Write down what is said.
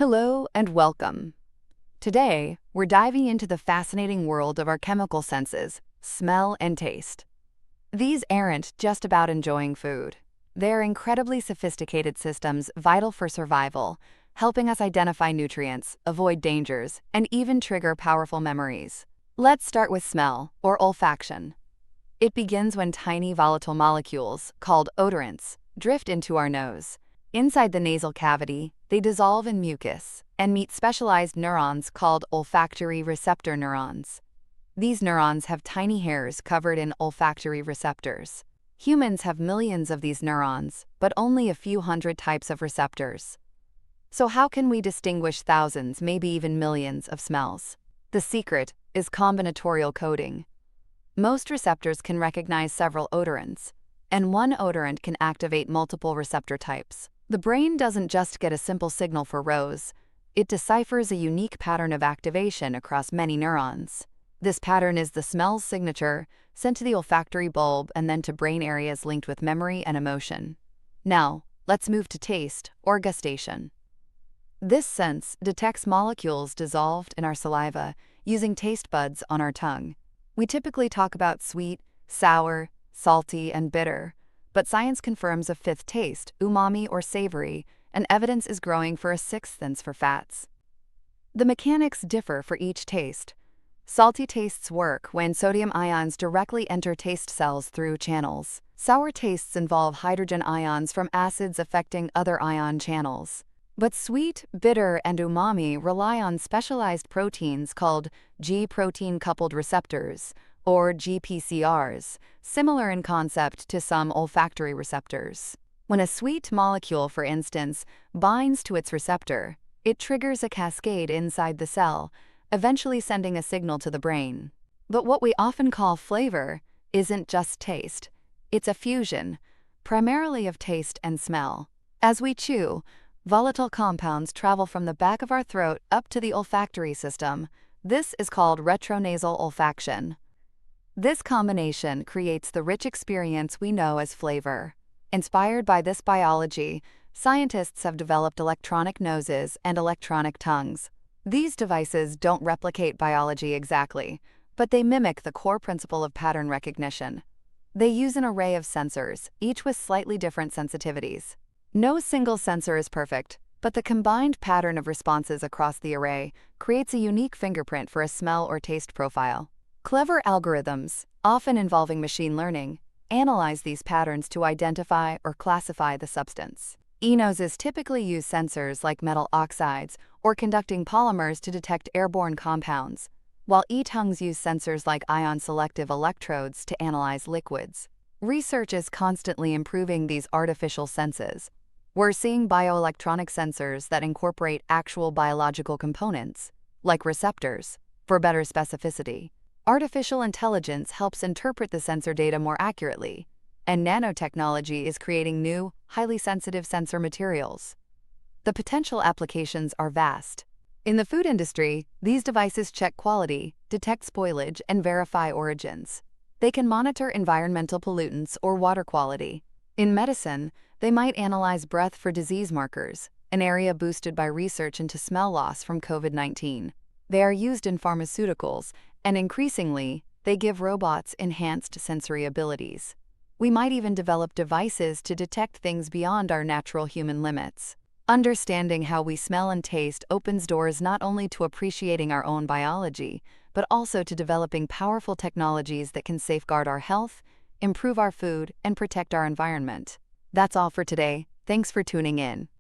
Hello and welcome. Today, we're diving into the fascinating world of our chemical senses, smell and taste. These aren't just about enjoying food. They're incredibly sophisticated systems vital for survival, helping us identify nutrients, avoid dangers, and even trigger powerful memories. Let's start with smell, or olfaction. It begins when tiny volatile molecules, called odorants, drift into our nose. Inside the nasal cavity, they dissolve in mucus and meet specialized neurons called olfactory receptor neurons. These neurons have tiny hairs covered in olfactory receptors. Humans have millions of these neurons, but only a few hundred types of receptors. So how can we distinguish thousands, maybe even millions, of smells? The secret is combinatorial coding. Most receptors can recognize several odorants, and one odorant can activate multiple receptor types. The brain doesn't just get a simple signal for rose, it deciphers a unique pattern of activation across many neurons. This pattern is the smell's signature, sent to the olfactory bulb and then to brain areas linked with memory and emotion. Now, let's move to taste, or gustation. This sense detects molecules dissolved in our saliva using taste buds on our tongue. We typically talk about sweet, sour, salty, and bitter, but science confirms a fifth taste, umami or savory, and evidence is growing for a sixth sense for fats. The mechanics differ for each taste. Salty tastes work when sodium ions directly enter taste cells through channels. Sour tastes involve hydrogen ions from acids affecting other ion channels. But sweet, bitter, and umami rely on specialized proteins called G-protein-coupled receptors, or GPCRs, similar in concept to some olfactory receptors. When a sweet molecule, for instance, binds to its receptor, it triggers a cascade inside the cell, eventually sending a signal to the brain. But what we often call flavor isn't just taste. It's a fusion, primarily of taste and smell. As we chew, volatile compounds travel from the back of our throat up to the olfactory system. This is called retronasal olfaction. This combination creates the rich experience we know as flavor. Inspired by this biology, scientists have developed electronic noses and electronic tongues. These devices don't replicate biology exactly, but they mimic the core principle of pattern recognition. They use an array of sensors, each with slightly different sensitivities. No single sensor is perfect, but the combined pattern of responses across the array creates a unique fingerprint for a smell or taste profile. Clever algorithms, often involving machine learning, analyze these patterns to identify or classify the substance. E-noses typically use sensors like metal oxides or conducting polymers to detect airborne compounds, while e-tongues use sensors like ion-selective electrodes to analyze liquids. Research is constantly improving these artificial senses. We're seeing bioelectronic sensors that incorporate actual biological components, like receptors, for better specificity. Artificial intelligence helps interpret the sensor data more accurately, and nanotechnology is creating new, highly sensitive sensor materials. The potential applications are vast. In the food industry, these devices check quality, detect spoilage, and verify origins. They can monitor environmental pollutants or water quality. In medicine, they might analyze breath for disease markers, an area boosted by research into smell loss from COVID-19. They are used in pharmaceuticals, and increasingly, they give robots enhanced sensory abilities. We might even develop devices to detect things beyond our natural human limits. Understanding how we smell and taste opens doors not only to appreciating our own biology, but also to developing powerful technologies that can safeguard our health, improve our food, and protect our environment. That's all for today. Thanks for tuning in.